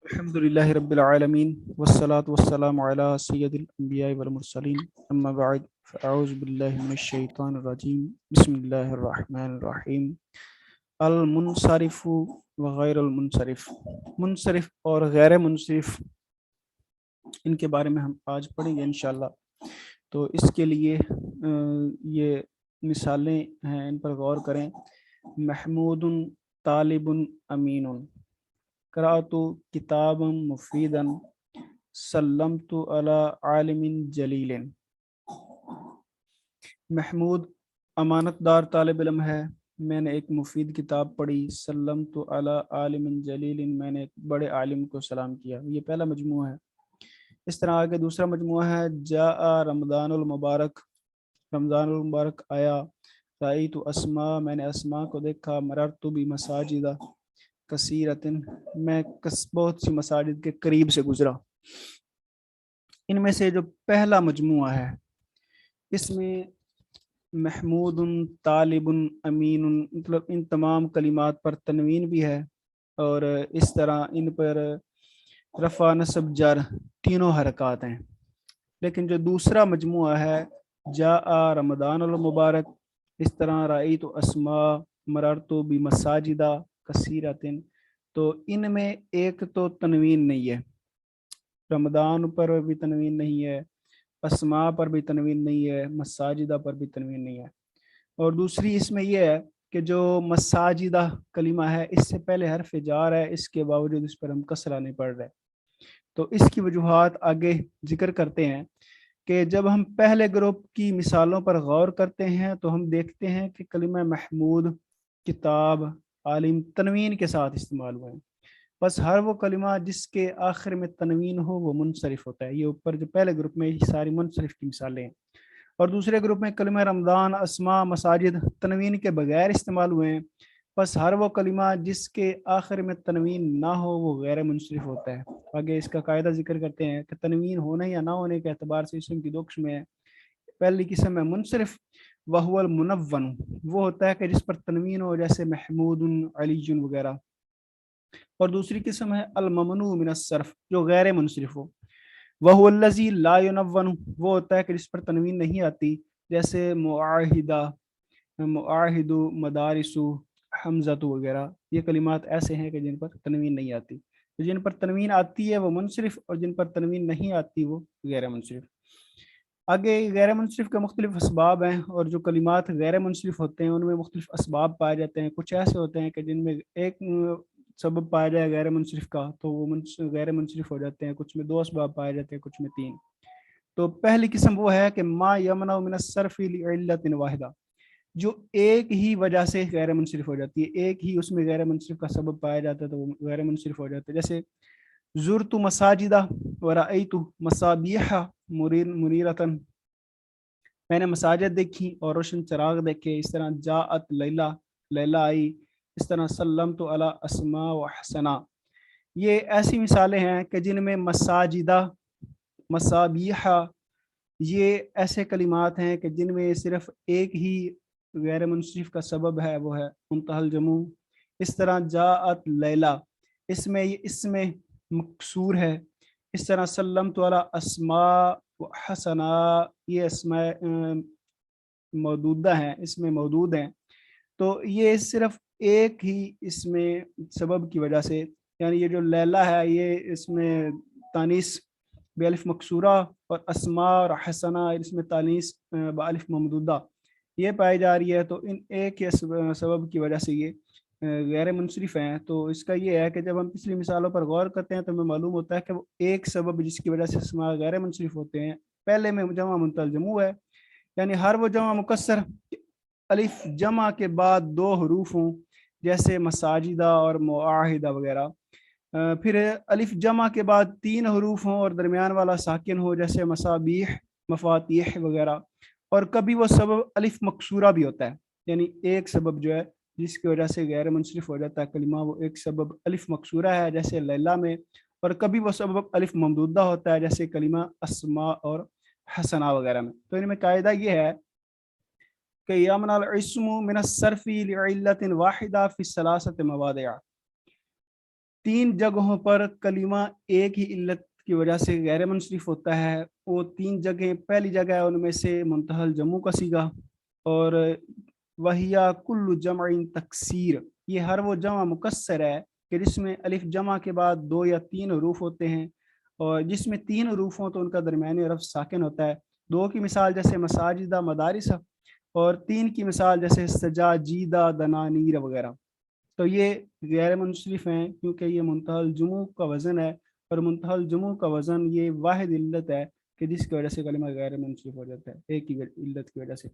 الحمد للہ رب العالمین والصلاة والسلام علی سید الانبیاء والمرسلین اما بعد فاعوذ باللہ من الشیطان الرجیم بسم اللہ الرحمن الرحیم المنصرف وغیر المنصرف، منصرف اور غیر منصرف، ان کے بارے میں ہم آج پڑھیں گے انشاءاللہ۔ تو اس کے لیے یہ مثالیں ہیں، ان پر غور کریں۔ محمود طالب امین، قرأت کتابا مفیدا، سلمت علی عالم جلیل۔ محمود امانت دار طالب علم ہے، میں نے ایک مفید کتاب پڑھی۔ سلمت علی عالم جلیل، میں نے ایک بڑے عالم کو سلام کیا۔ یہ پہلا مجموعہ ہے۔ اس طرح آگے دوسرا مجموعہ ہے جاء رمضان المبارک، رمضان المبارک آیا۔ رأیت اسماء، میں نے اسماء کو دیکھا۔ مررت بمساجد کثیرۃ، میں بہت سی مساجد کے قریب سے گزرا۔ ان میں سے جو پہلا مجموعہ ہے اس میں محمود طالب امین، مطلب ان تمام کلمات پر تنوین بھی ہے، اور اس طرح ان پر رفع نصب جر تینوں حرکات ہیں۔ لیکن جو دوسرا مجموعہ ہے جاء رمضان المبارک، اس طرح رأیت اسماء، مررت بمساجد کثیرۃ، تو ان میں ایک تو تنوین نہیں ہے، رمضان پر بھی تنوین نہیں ہے، اسماء پر بھی تنوین نہیں ہے، مساجدہ پر بھی تنوین نہیں ہے۔ اور دوسری اس میں یہ ہے کہ جو مساجدہ کلمہ ہے اس سے پہلے حرف جار ہے، اس کے باوجود اس پر ہم کسرہ نہیں پڑھ رہے۔ تو اس کی وجوہات آگے ذکر کرتے ہیں کہ جب ہم پہلے گروپ کی مثالوں پر غور کرتے ہیں تو ہم دیکھتے ہیں کہ کلمہ محمود، کتاب، عالم تنوین کے ساتھ استعمال ہوئے ہیں۔ بس ہر وہ کلمہ جس کے آخر میں تنوین ہو وہ منصرف ہوتا ہے۔ یہ اوپر جو پہلے گروپ میں یہ ساری منصرف کی مثالیں ہیں، اور دوسرے گروپ میں کلمہ رمضان، اسماء، مساجد تنوین کے بغیر استعمال ہوئے ہیں۔ بس ہر وہ کلمہ جس کے آخر میں تنوین نہ ہو وہ غیر منصرف ہوتا ہے۔ آگے اس کا قاعدہ ذکر کرتے ہیں کہ تنوین ہونے یا نہ ہونے کے اعتبار سے اسم کی دو قسمیں ہیں۔ پہلی قسم ہے منصرف، وہو المنون، وہ ہوتا ہے کہ جس پر تنوین ہو، جیسے محمود، علی وغیرہ۔ اور دوسری قسم ہے الممنوع من الصرف، جو غیر منصرف ہو، وہو الذی لا ینون، وہ ہوتا ہے کہ جس پر تنوین نہیں آتی، جیسے معاہدہ، معاہد، مدارس، حمزۃ وغیرہ۔ یہ کلمات ایسے ہیں کہ جن پر تنوین نہیں آتی۔ جن پر تنوین آتی ہے وہ منصرف، اور جن پر تنوین نہیں آتی وہ غیر منصرف۔ آگے غیر منصرف کے مختلف اسباب ہیں، اور جو کلمات غیر منصرف ہوتے ہیں ان میں مختلف اسباب پائے جاتے ہیں۔ کچھ ایسے ہوتے ہیں کہ جن میں ایک سبب پایا جائے غیر منصرف کا تو وہ غیر منصرف ہو جاتے ہیں، کچھ میں دو اسباب پائے جاتے ہیں، کچھ میں تین۔ تو پہلی قسم وہ ہے کہ ما یمنع من الصرف لعلۃ واحدہ، جو ایک ہی وجہ سے غیر منصرف ہو جاتی ہے، ایک ہی اس میں غیر منصرف کا سبب پایا جاتا ہے تو وہ غیر منصرف ہو جاتا ہے۔ جیسے زرت مساجدہ ورأیت مصابیح منیرۃ، میں نے مساجد دیکھی اور روشن چراغ دیکھے۔ اس طرح جاءت لیلہ، لیلہ آئی۔ اس طرح سلمت علی اسماء و حسنا۔ یہ ایسی مثالیں ہیں کہ جن میں مساجدہ، مصابیح، یہ ایسے کلمات ہیں کہ جن میں صرف ایک ہی غیر منصرف کا سبب ہے، وہ ہے منتہی الجموع۔ اس طرح جاءت لیلہ، اس میں یہ اسم مکسور ہے۔ اس طرح سلمت علی اسماء و حسنا، یہ اسماء موجودہ ہیں، اس میں موجود ہیں۔ تو یہ صرف ایک ہی اس میں سبب کی وجہ سے، یعنی یہ جو لیلہ ہے یہ اس میں تانیث بالف مکسورہ، اور اسماء اور حسنہ اس میں تانیث بالف ممدودہ یہ پائی جا رہی ہے۔ تو ان ایک ہی سبب کی وجہ سے یہ غیر منصرف ہیں۔ تو اس کا یہ ہے کہ جب ہم پچھلی مثالوں پر غور کرتے ہیں تو ہمیں معلوم ہوتا ہے کہ وہ ایک سبب جس کی وجہ سے اسماء غیر منصرف ہوتے ہیں، پہلے میں جمع منتہی الجموع ہے، یعنی ہر وہ جمع مکسر الف جمع کے بعد دو حروف ہوں، جیسے مساجدہ اور معاہدہ وغیرہ۔ پھر الف جمع کے بعد تین حروف ہوں اور درمیان والا ساکن ہو، جیسے مصابیح، مفاتیح وغیرہ۔ اور کبھی وہ سبب الف مکسورہ بھی ہوتا ہے، یعنی ایک سبب جو ہے جس کی وجہ سے غیر منصرف ہو جاتا ہے کلمہ، وہ ایک سبب الف مکسورہ ہے جیسے لیلہ میں، اور کبھی وہ سبب الف ممدودہ ہوتا ہے جیسے کلمہ اسماء اور حسنہ وغیرہ میں۔ تو ان میں قاعدہ یہ ہے کہ یمنع الاسم من الصرف لعلۃ واحدہ فی الثلاثۃ مواضع، تین جگہوں پر کلمہ ایک ہی علت کی وجہ سے غیر منصرف ہوتا ہے، وہ تین جگہیں، پہلی جگہ ہے ان میں سے منتہی الجمع کا صیغہ، اور وہیا کل جمع تکسیر، یہ ہر وہ جمع مکسر ہے کہ جس میں الف جمع کے بعد دو یا تین حروف ہوتے ہیں، اور جس میں تین حروف ہوں تو ان کا درمیانی حرف ساکن ہوتا ہے۔ دو کی مثال جیسے مساجدہ مدارس، اور تین کی مثال جیسے سجاجیدہ دنانیر وغیرہ۔ تو یہ غیر منصرف ہیں کیونکہ یہ منتہی الجموع کا وزن ہے، اور منتہی الجموع کا وزن یہ واحد علت ہے کہ جس کی وجہ سے کلمہ غیر منصرف ہو جاتا ہے، ایک ہی علت کی وجہ سے۔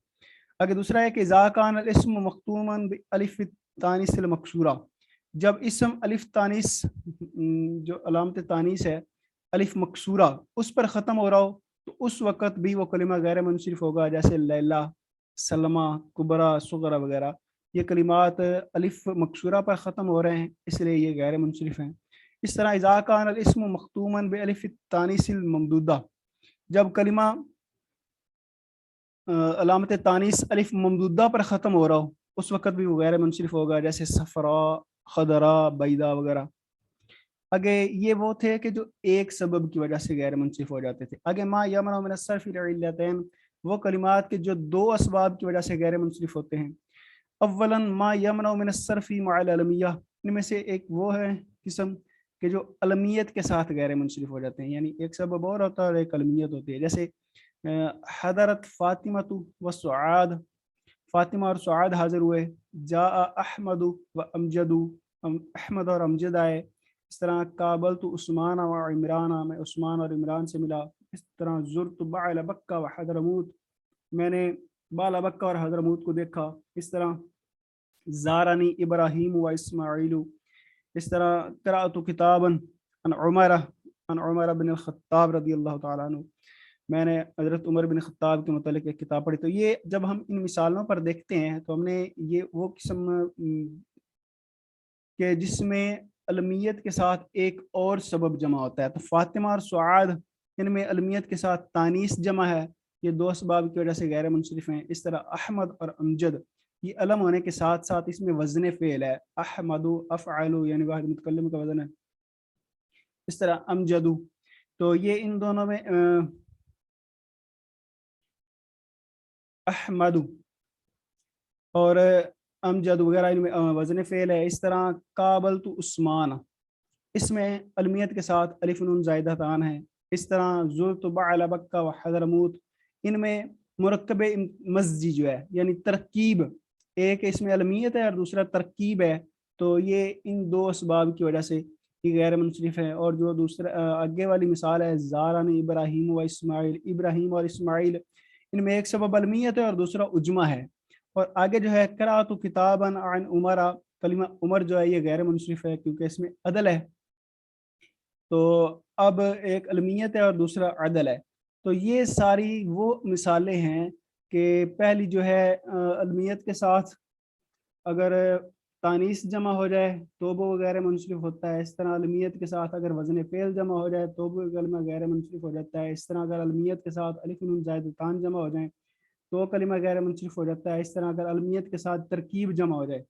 اگر دوسرا ہے کہ اذا کان الاسم مختوما بالف التانیث المکسورہ، جب اسم الف تانیث جو علامت تانیث ہے الف مکسورہ اس پر ختم ہو رہا ہو تو اس وقت بھی وہ کلمہ غیر منصرف ہوگا، جیسے لیلہ، سلمہ، کبرا، صغرا وغیرہ۔ یہ کلمات الف مکسورہ پر ختم ہو رہے ہیں اس لیے یہ غیر منصرف ہیں۔ اس طرح اذا کان الاسم مختوما بالف التانیث الممدودہ، جب کلمہ علامت تانیث الف ممدودہ پر ختم ہو رہا ہو اس وقت بھی وہ غیر منصرف ہوگا، جیسے صفرا، خضرا، بیدا وغیرہ۔ آگے یہ وہ تھے کہ جو ایک سبب کی وجہ سے غیر منصرف ہو جاتے تھے۔ آگے ما یمنع من الصرف لعلتین، وہ کلمات کے جو دو اسباب کی وجہ سے غیر منصرف ہوتے ہیں۔ اولا ما یمنع من الصرف مع العلمیہ، ان میں سے ایک وہ ہے قسم کہ جو علمیت کے ساتھ غیر منصرف ہو جاتے ہیں، یعنی ایک سبب اور ہوتا ہے اور ایک علمیت ہوتی ہے۔ جیسے حضرت فاطمہ و سعاد، فاطمہ اور سعاد حاضر ہوئے۔ جاء احمد و امجد، احمد اور امجد آئے۔ اس طرح قابلت عثمان و عمران، میں عثمان اور عمران سے ملا۔ اس طرح زرت بعل بکہ و حضرموت، میں نے بالا بکہ اور حضرموت کو دیکھا۔ اس طرح زارنی ابراہیم و اسماعیل۔ اس طرح قرأت کتابا عن عمر بن الخطاب رضی اللہ تعالیٰ عنہ، میں نے حضرت عمر بن خطاب کے متعلق ایک کتاب پڑھی۔ تو یہ جب ہم ان مثالوں پر دیکھتے ہیں تو ہم نے یہ وہ قسم کہ جس میں علمیت کے ساتھ ایک اور سبب جمع ہوتا ہے، تو فاطمہ اور سعاد ان میں علمیت کے ساتھ تانیث جمع ہے، یہ دو اسباب کی وجہ سے غیر منصرف ہیں۔ اس طرح احمد اور امجد، یہ علم ہونے کے ساتھ ساتھ اس میں وزن فعل ہے، احمد افعل، یعنی واحد متکلم کا وزن ہے۔ اس طرح امجد، تو یہ ان دونوں میں احمد اور امجد وغیرہ ان میں وزن فعل ہے۔ اس طرح قابلت عثمان، اس میں علمیت کے ساتھ الف نون زائدہ تان ہے۔ اس طرح زرت بعل بکہ و حضرموت، ان میں مرکب مزجی جو ہے یعنی ترکیب، ایک اس میں علمیت ہے اور دوسرا ترکیب ہے، تو یہ ان دو اسباب کی وجہ سے یہ غیر منصرف ہے۔ اور جو دوسرا آگے والی مثال ہے زارن ابراہیم و اسماعیل، ابراہیم اور اسماعیل، ان میں ایک سبب علمیت ہے اور دوسرا عجمہ ہے۔ اور آگے جو ہے قرأت کتابا عن عمر، کلمہ عمر جو ہے یہ غیر منصرف ہے کیونکہ اس میں عدل ہے، تو اب ایک علمیت ہے اور دوسرا عدل ہے۔ تو یہ ساری وہ مثالیں ہیں کہ پہلی جو ہے علمیت کے ساتھ اگر تانیث جمع ہو جائے تو وہ غیر منصرف ہوتا ہے۔ اس طرح علمیت کے ساتھ اگر وزن فعل جمع ہو جائے تو وہ کلمہ غیر منصرف ہو جاتا ہے۔ اس طرح اگر علمیت کے ساتھ الف نون زائد تان جمع ہو جائیں تو کلمہ غیر منصرف ہو جاتا ہے۔ اس طرح اگر علمیت کے ساتھ ترکیب جمع ہو جائے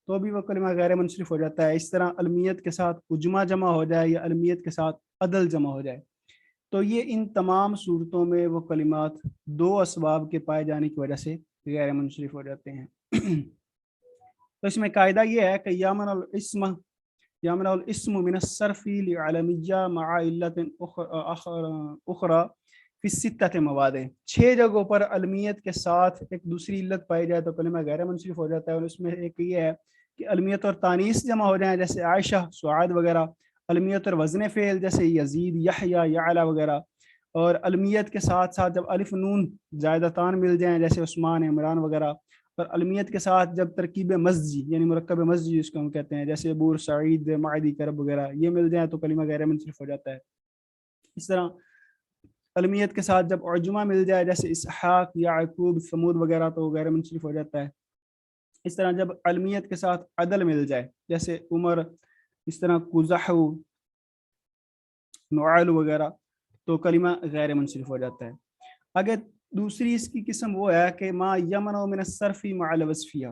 تو بھی وہ کلمہ غیر منصرف ہو جاتا ہے۔ اس طرح علمیت کے ساتھ عجمہ جمع ہو جائے یا علمیت کے ساتھ عدل جمع ہو جائے، تو یہ ان تمام صورتوں میں وہ کلمات دو اسباب کے پائے جانے کی وجہ سے غیر منصرف ہو جاتے ہیں۔ تو اس میں قاعدہ یہ ہے کہ یامن الاسم من الصرف لعلمیہ مع علت اخرى فی ستۃ مواضع، 6 جگہوں پر علمیت کے ساتھ ایک دوسری علت پائی جائے تو کلمہ غیر منصرف ہو جاتا ہے۔ اور اس میں ایک یہ ہے کہ علمیت اور تانیث جمع ہو جائیں جیسے عائشہ، سعاد وغیرہ، علمیت اور وزن فعل جیسے یزید، یحییٰ، یعلا وغیرہ، اور علمیت کے ساتھ ساتھ جب الف نون زائدتان مل جائیں جیسے عثمان، عمران وغیرہ، اور علمیت کے ساتھ جب ترکیب مزجی یعنی مرکب مزجی جس کو ہم کہتے ہیں جیسے بور، سعید، معدی، کرب وغیرہ یہ مل جائیں تو کلمہ غیر منصرف ہو جاتا ہے۔ اس طرح علمیت کے ساتھ جب عجمہ مل جائے جیسے اسحاق، یعقوب، ثمود وغیرہ تو غیر منصرف ہو جاتا ہے۔ اس طرح جب علمیت کے ساتھ عدل مل جائے جیسے عمر، اس طرح قزح، نعال وغیرہ تو کلمہ غیر منصرف ہو جاتا ہے۔ اگر دوسری اس کی قسم وہ ہے کہ ما یمنع من الصرف مع الوصفیہ،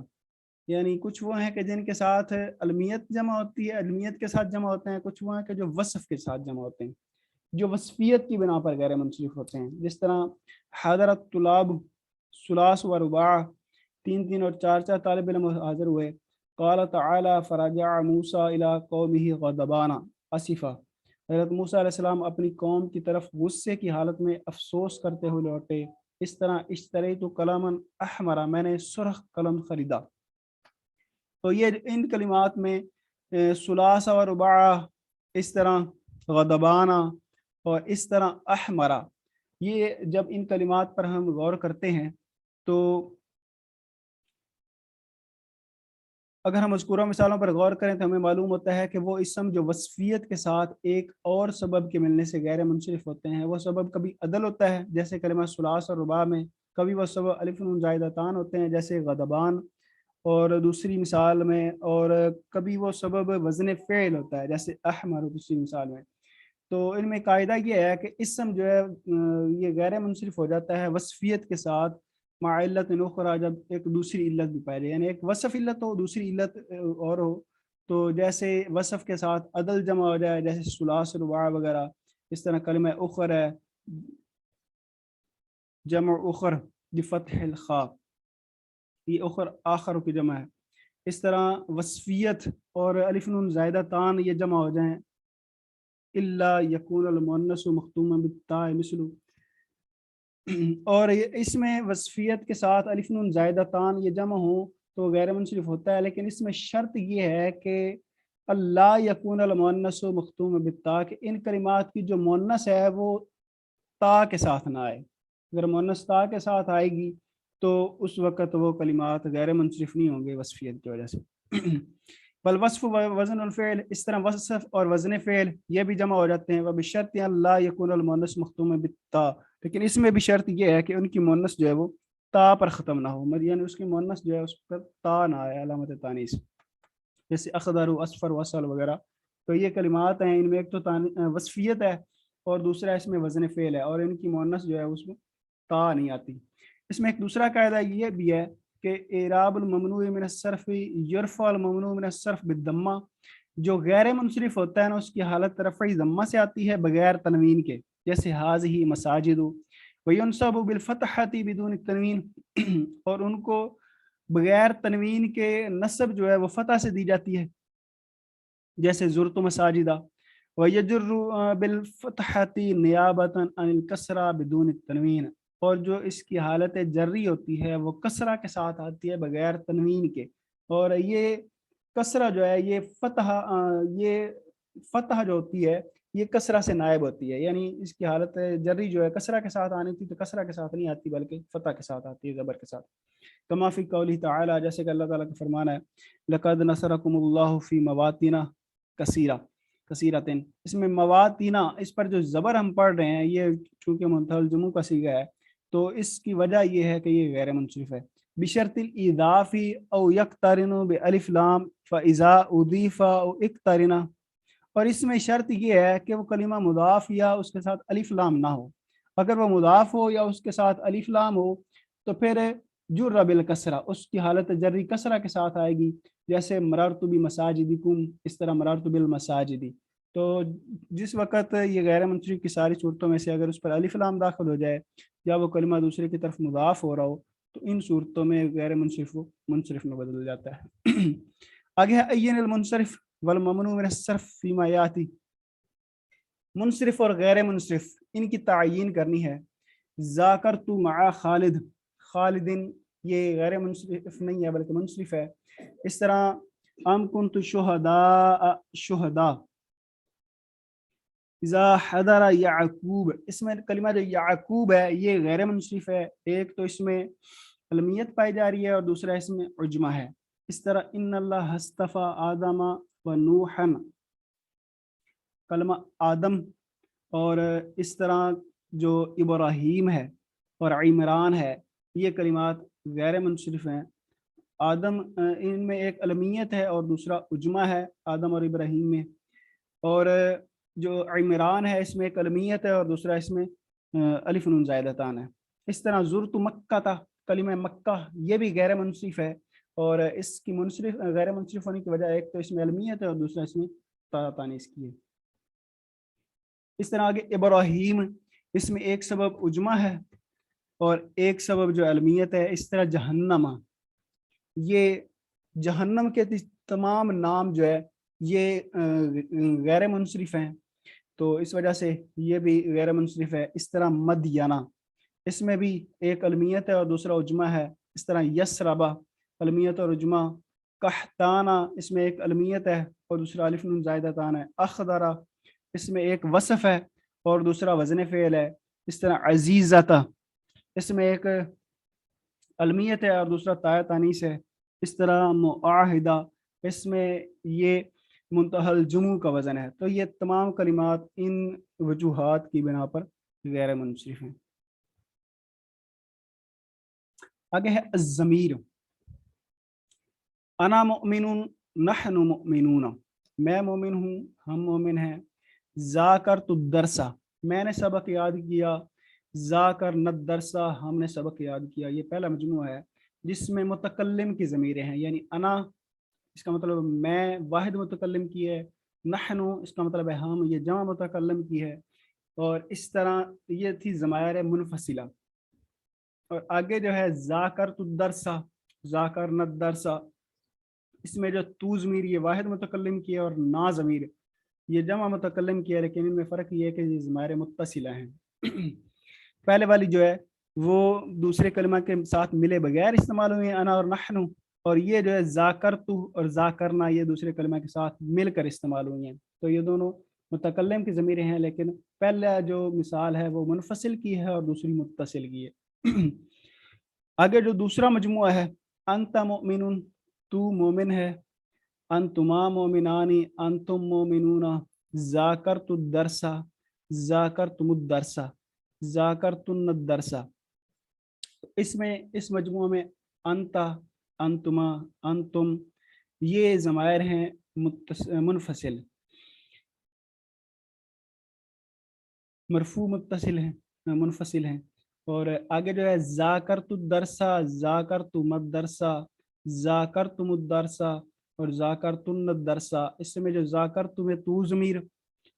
یعنی کچھ وہ ہیں کہ جن کے ساتھ علمیت جمع ہوتی ہے، علمیت کے ساتھ جمع ہوتے ہیں، کچھ وہ ہیں کہ جو وصف کے ساتھ جمع ہوتے ہیں، جو وصفیت کی بنا پر غیر منصرف ہوتے ہیں. جس طرح حضرت طلاب ثلاث و رباع، تین تین اور چار چار طالب علم حاضر ہوئے. قال تعالی فرجع موسیٰ الی قومہ غضبانا اسفا، حضرت موسیٰ علیہ السلام اپنی قوم کی طرف غصے کی حالت میں افسوس کرتے ہوئے لوٹے. اس طرح اشتریت قلما احمرا، میں نے سرخ قلم خریدا. تو یہ ان کلمات میں ثلاث و رباع، اس طرح غضبانا اور اس طرح احمرا، یہ جب ان کلمات پر ہم غور کرتے ہیں تو اگر ہم مذکورہ مثالوں پر غور کریں تو ہمیں معلوم ہوتا ہے کہ وہ اسم جو وصفیت کے ساتھ ایک اور سبب کے ملنے سے غیر منصرف ہوتے ہیں، وہ سبب کبھی عدل ہوتا ہے جیسے کلمہ ثلاث اور رباع میں، کبھی وہ سبب الف نون زائدتان ہوتے ہیں جیسے غضبان اور دوسری مثال میں، اور کبھی وہ سبب وزن فعل ہوتا ہے جیسے احمر دوسری مثال میں. تو ان میں قاعدہ یہ ہے کہ اسم جو ہے یہ غیر منصرف ہو جاتا ہے وصفیت کے ساتھ مع علت اخرى، جب ایک دوسری علت بھی پائے جائے، یعنی ایک وصف علت ہو دوسری علت اور ہو. تو جیسے وصف کے ساتھ عدل جمع ہو جائے جیسے ثلاث رباع وغیرہ، اس طرح کلمہ اخر ہے جمع اخر بفتح الخاء، یہ اخر آخر کی جمع ہے. اس طرح وصفیت اور الف نون زائدہ تان یہ جمع ہو جائیں الا یکون المؤنث مختوما بالتاء مثل، اور اس میں وصفیت کے ساتھ الف نون زائدہ تان یہ جمع ہوں تو غیر منصرف ہوتا ہے، لیکن اس میں شرط یہ ہے کہ اللہ یکون المؤنث مختوم بالتاء، کہ ان کلمات کی جو مؤنث ہے وہ تا کے ساتھ نہ آئے. اگر مؤنث تا کے ساتھ آئے گی تو اس وقت وہ کلمات غیر منصرف نہیں ہوں گے وصفیت کی وجہ سے. والوصف وزن الفعل، اس طرح وصف اور وزن فعل یہ بھی جمع ہو جاتے ہیں. وبشرط اللہ یکون المؤنث مختوم بالتاء، لیکن اس میں بھی شرط یہ ہے کہ ان کی مؤنث جو ہے وہ تا پر ختم نہ ہو، یعنی اس کی مؤنث جو ہے اس پر تا نہ آئے علامت تانیث، جیسے اخضر اصفر وصل وغیرہ. تو یہ کلمات ہیں، ان میں ایک تو وصفیت ہے اور دوسرا اس میں وزن فعل ہے، اور ان کی مؤنث جو ہے اس میں تا نہیں آتی. اس میں ایک دوسرا قاعدہ یہ بھی ہے کہ اعراب الممنوع من الصرف یرفع الممنوع من الصرف بالضمہ، جو غیر منصرف ہوتا ہے نا اس کی حالت رفعی ضمہ سے آتی ہے بغیر تنوین کے، جیسے حاذہ مساجد، وینصب بالفتحۃ بدون التنوین، اور ان کو بغیر تنوین کے نصب جو ہے وہ فتح سے دی جاتی ہے جیسے زرت مساجدہ. ویجر بالفتحۃ نیابۃ عن الکسرہ بدون التنوین، اور جو اس کی حالت جری ہوتی ہے وہ کسرہ کے ساتھ آتی ہے بغیر تنوین کے، اور یہ کسرہ جو ہے یہ فتح جو ہوتی ہے یہ کسرہ سے نائب ہوتی ہے، یعنی اس کی حالت جری جو ہے کسرہ کے ساتھ آنی تھی تو کسرہ کے ساتھ نہیں آتی بلکہ فتح کے ساتھ آتی ہے، زبر کے ساتھ. کما فی قولہ تعالی، جیسے کہ اللہ تعالیٰ کا فرمانا ہے لقد نصرکم اللہ فی مواطن کثیرہ، کثیرتن، اس میں مواطن، اس پر جو زبر ہم پڑھ رہے ہیں یہ چونکہ منتہی الجموع کا صیغہ ہے تو اس کی وجہ یہ ہے کہ یہ غیر منصرف ہے. بشرط الاضاف او یقترن بالف لام فاذا اضیف او اقترن، اور اس میں شرط یہ ہے کہ وہ کلمہ مضاف یا اس کے ساتھ الف لام نہ ہو. اگر وہ مضاف ہو یا اس کے ساتھ الف لام ہو تو پھر جر بالکسرہ، اس کی حالت جری کسرہ کے ساتھ آئے گی، جیسے مررت بمساجدکم، اس طرح مررت بالمساجد. تو جس وقت یہ غیر منصرف کی ساری صورتوں میں سے اگر اس پر الف لام داخل ہو جائے یا وہ کلمہ دوسرے کی طرف مضاف ہو رہا ہو تو ان صورتوں میں غیر منصرف منصرف میں بدل جاتا ہے. آگے ہے عین المنصرف والممنوع من الصرف فیما یاتی، منصرف اور غیر منصرف ان کی تعیین کرنی ہے. ذاکرت مع خالد، خالدن یہ غیر منصرف نہیں ہے بلکہ منصرف ہے. اس طرح ام کنت شہداء، شہداء. اذا حضر یعقوب، اس میں کلمہ جو یعقوب ہے یہ غیر منصرف ہے، ایک تو اس میں علمیت پائی جا رہی ہے اور دوسرا اس میں عجمہ ہے. اس طرح ان اللہ اصطفى آدم و نوحا، کلمہ آدم، اور اس طرح جو ابراہیم ہے اور عمران ہے یہ کلمات غیر منصرف ہیں. آدم ان میں ایک علمیت ہے اور دوسرا عجمہ ہے آدم اور ابراہیم میں، اور جو عمران ہے اس میں ایک علمیت ہے اور دوسرا اس میں الف نون زائدتان ہے. اس طرح زرت مکہ تھا، کلمہ مکہ یہ بھی غیر منصرف ہے اور اس کی منصرف غیر منصرف ہونے کی وجہ ایک تو اس میں علمیت ہے اور دوسرا اس میں تانیث کی ہے۔ اس طرح آگے ابراہیم، اس میں ایک سبب عجمہ ہے اور ایک سبب جو علمیت ہے۔ اس طرح جہنم، یہ جہنم کے تمام نام جو ہے یہ غیر منصرف ہیں، تو اس وجہ سے یہ بھی غیر منصرف ہے۔ اس طرح مدینہ، اس میں بھی ایک علمیت ہے اور دوسرا عجمہ ہے۔ اس طرح یسربہ، علمیت اور عجمہ۔ قحطانہ، اس میں ایک علمیت ہے اور دوسرا الف نون زائدہ تان ہے۔ اخضرہ، اس میں ایک وصف ہے اور دوسرا وزن فعل ہے۔ اس طرح عزیزتہ، اس میں ایک علمیت ہے اور دوسرا تاء تانیث ہے۔ اس طرح معاہدہ، اس میں یہ منتہی الجموع کا وزن ہے۔ تو یہ تمام کلمات ان وجوہات کی بنا پر غیر منصرف ہیں۔ آگے ہے الضمیر، انا مؤمن، نحن مؤمنون، میں مومن ہوں، ہم مومن ہیں۔ ذاکرت الدرس، میں نے سبق یاد کیا۔ ذاکرنا الدرس، ہم نے سبق یاد کیا۔ یہ پہلا مجموعہ ہے جس میں متکلم کی ضمیریں ہیں، یعنی انا اس کا مطلب میں، واحد متکلم کی ہے۔ نحن اس کا مطلب ہے ہم، یہ جمع متکلم کی ہے۔ اور اس طرح یہ تھی ضمائر منفصلہ۔ اور آگے جو ہے ذاکرت الدرس، ذاکرنا الدرس، اس میں جو تو ضمیر یہ واحد متکلم کی ہے اور نا ضمیر یہ جمع متکلم کی ہے، لیکن ان میں فرق یہ ہے کہ یہ ضمائر متصلہ ہیں۔ پہلے والی جو ہے وہ دوسرے کلمہ کے ساتھ ملے بغیر استعمال ہوئے ہیں، انا اور نحن، اور یہ جو ہے ذاکرتو اور ذاکرنا یہ دوسرے کلمہ کے ساتھ مل کر استعمال ہوئی ہیں۔ تو یہ دونوں متکلم کی ضمیریں ہیں، لیکن پہلا جو مثال ہے وہ منفصل کی ہے اور دوسری متصل کی ہے۔ آگے جو دوسرا مجموعہ ہے انت مؤمن، تو مومن ہے۔ انتما مومنانی، انتم مومنون۔ ذاکرت الدرس، ذاکرتم الدرس، ذاکرتن الدرس۔ اس میں اس مجموعہ میں انت، انتما، انتم یہ ضمائر ہیں منفصل، مرفوع متصل ہیں، منفصل ہیں۔ اور آگے جو ہے ذاکرت الدرس، ذاکرتم الدرس، ذاکرتم الدرس اور ذاکرتن الدرس۔ اس میں جو ذاکرتم میں تو ضمیر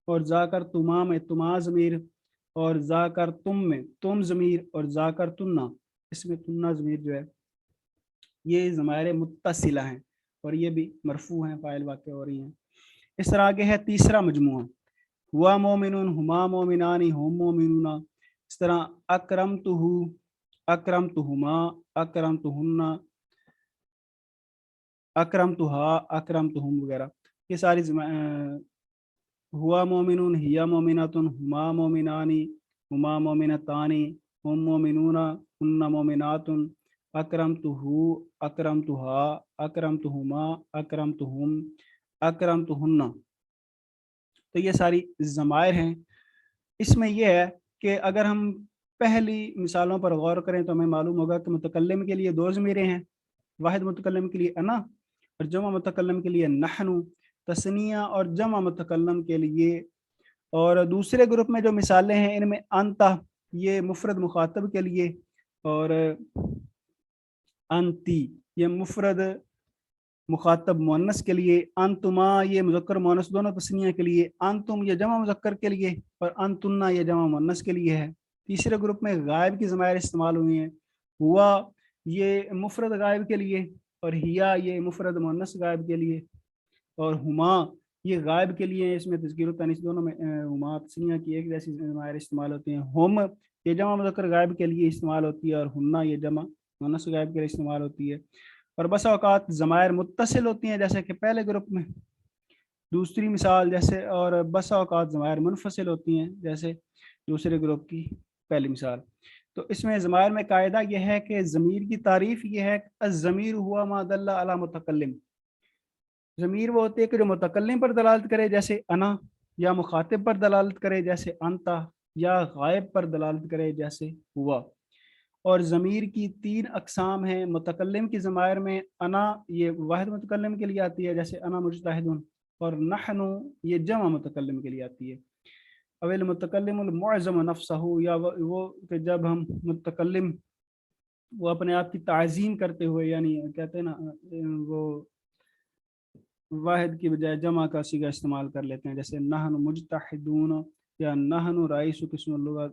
اور ذاکرتما میں تما ضمیر اور ذاکرتم میں تم ضمیر اور ذاکرتن اس میں تنہ ضمیر جو ہے یہ ضمائر متصلہ ہیں اور یہ بھی مرفوع ہیں، فاعل واقع ہو رہی ہیں۔ اس طرح آگے ہے تیسرا مجموعہ ہوا مومنون، ہما مومنانی، ہم مومنون۔ اس طرح اکرمتہ، اکرمتہما، اکرمتہن، اکرمتہا، اکرمتہم وغیرہ، یہ ساری ہوا مومنون، ہیا مومناتن، ہما مومنانی، ہما مومنتانی، ہم مومنون، ہن مومناتن، اکرمتہ، اکرمتہا، اکرمتہما، اکرمتہم، اکرمتہن۔ تو یہ ساری ضمائر ہیں۔ اس میں یہ ہے کہ اگر ہم پہلی مثالوں پر غور کریں تو ہمیں معلوم ہوگا کہ متکلم کے لیے دو ضمیریں ہیں، واحد متکلم کے لیے انا اور جمع متکلم کے لیے نحن، تثنیہ اور جمع متکلم کے لیے۔ اور دوسرے گروپ میں جو مثالیں ہیں ان میں انت یہ مفرد مخاطب کے لیے اور انتی یہ مفرد مخاطب مؤنث کے لیے، انتما یہ مذکر مؤنث دونوں تثنیہ کے لیے، انتم یہ جمع مذکر کے لیے اور انتنا یہ جمع مؤنث کے لیے ہے۔ تیسرے گروپ میں غائب کی ضمائر استعمال ہوئی ہیں، ہوا یہ مفرد غائب کے لیے اور ہیا یہ مفرد مؤنث غائب کے لیے اور ہما یہ غائب کے لیے، اس میں تذکیر و تانیث دونوں میں ہما تثنیہ کی ایک جیسی ضمائر استعمال ہوتی ہیں۔ ہم یہ جمع مذکر غائب کے لیے استعمال ہوتی ہے اور ہننا یہ جمع مؤنث غائب کے لیے استعمال ہوتی ہے۔ اور بسا اوقات ضمائر متصل ہوتی ہیں جیسے کہ پہلے گروپ میں دوسری مثال جیسے، اور بسا اوقات ضمائر منفصل ہوتی ہیں جیسے دوسرے گروپ کی پہلی مثال۔ تو اس میں ضمائر میں قاعدہ یہ ہے کہ ضمیر کی تعریف یہ ہے الضمیر ہوا ما دل علی متکلم، ضمیر وہ ہوتی ہے کہ جو متکلم پر دلالت کرے جیسے انا، یا مخاطب پر دلالت کرے جیسے انتا، یا غائب پر دلالت کرے جیسے ہوا۔ اور ضمیر کی تین اقسام ہیں، متکلم کی ضمائر میں انا یہ واحد متکلم کے لیے آتی ہے جیسے انا مجتہد، اور نحن یہ جمع متکلم کے لیے آتی ہے۔ اول متکلم المعظم نفسہ، یا وہ کہ جب ہم متکلم وہ اپنے آپ کی تعظیم کرتے ہوئے، یعنی کہتے ہیں نا وہ واحد کی بجائے جمع کا صیغہ استعمال کر لیتے ہیں، جیسے نحن مجتہدون یا نحن رئیس قسم اللغات،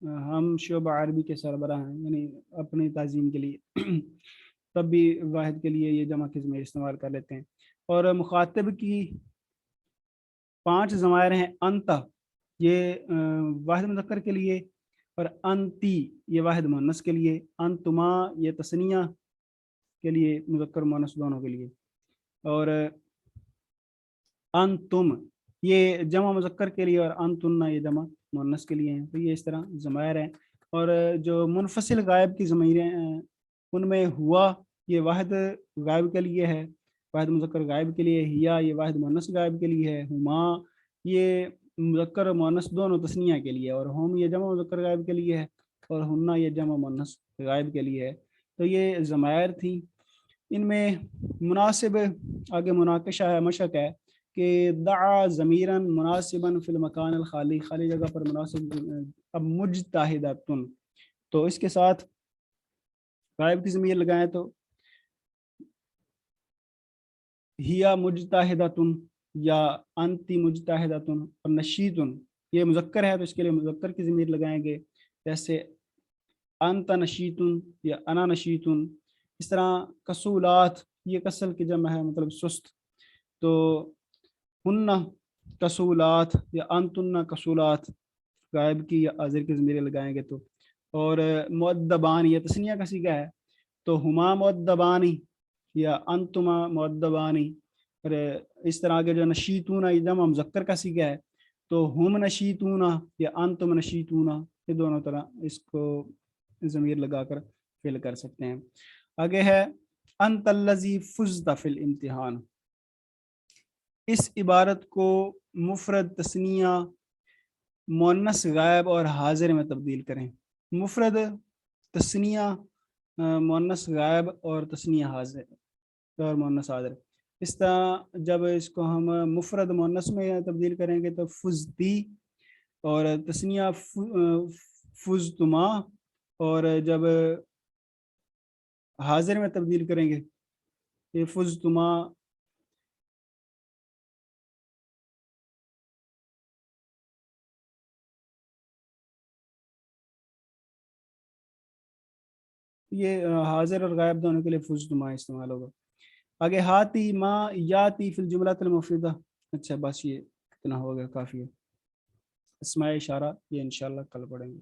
ہم شعبہ عربی کے سربراہ ہیں، یعنی اپنی تعظیم کے لیے تب بھی واحد کے لیے یہ جمع کے ضمیر استعمال کر لیتے ہیں۔ اور مخاطب کی 5 ضمائر ہیں، انت یہ واحد مذکر کے لیے، اور انتی یہ واحد مؤنث کے لیے، انتما یہ تثنیہ کے لیے، مذکر مؤنث دونوں کے لیے، اور انتم یہ جمع مذکر کے لیے، اور انتن یہ جمع مؤنث کے لیے ہیں۔ تو یہ اس طرح ضمائر ہیں۔ اور جو منفصل غائب کی ضمیریں ہیں ان میں ہوا یہ واحد غائب کے لیے ہے، واحد مذکر غائب کے لیے، ہیا یہ واحد مؤنث غائب کے لیے ہے، ہما یہ مذکر و مؤنث دونوں تثنیہ کے لیے، اور ہم یہ جمع مذکر غائب کے لیے ہے، اور ہننا یہ جمع مؤنث غائب کے لیے ہے۔ تو یہ ضمائر تھیں۔ ان میں مناسب آگے مناقشہ ہے، مشق ہے کہ دعا ضمیراً مناسباً فی المکان الخالی، خالی جگہ پر مناسب، اب مجتہداتن، تو اس کے ساتھ غائب کی ضمیر لگائیں تو ہیا مجتہداتن یا انتی مجتہداتن، اور نشیتن یہ مذکر ہے تو اس کے لیے مذکر کی ضمیر لگائیں گے، جیسے انت نشیتن یا انا نشیتن۔ اس طرح کسولات یہ کسل کی جمع ہے، مطلب سست، تو ہن کسولات یا انتن کسولات غائب کی یا حاضر کی ضمیر لگائیں گے تو، اور مؤدبانی یہ تثنیہ کا صیغہ ہے تو ہما مؤدبانی یا انتما مؤدبانی، اور اس طرح کے جو نشیتون یہ جمع مذکر کا صیغہ ہے تو ہم نشیتون یا انتم نشیتون، یہ دونوں طرح اس کو ضمیر لگا کر فعل کر سکتے ہیں۔ آگے ہے انت الذی فزت فی الامتحان، اس عبارت کو مفرد تثنیہ مؤنث غائب اور حاضر میں تبدیل کریں۔ مفرد تثنیہ مؤنث غائب اور تثنیہ حاضر اور مؤنث حاضر، اس طرح جب اس کو ہم مفرد مؤنث میں تبدیل کریں گے تو فزتی، اور تثنیہ فزتما، اور جب حاضر میں تبدیل کریں گے یہ فزتما، یہ حاضر اور غائب دونوں کے لیے فزتما استعمال ہوگا۔ آگے ہاتی ما یاتی فی الجملۃ المفیدہ، اچھا بس یہ اتنا ہو گیا، کافی ہے۔ اسماء اشارہ یہ انشاءاللہ کل پڑھیں گے۔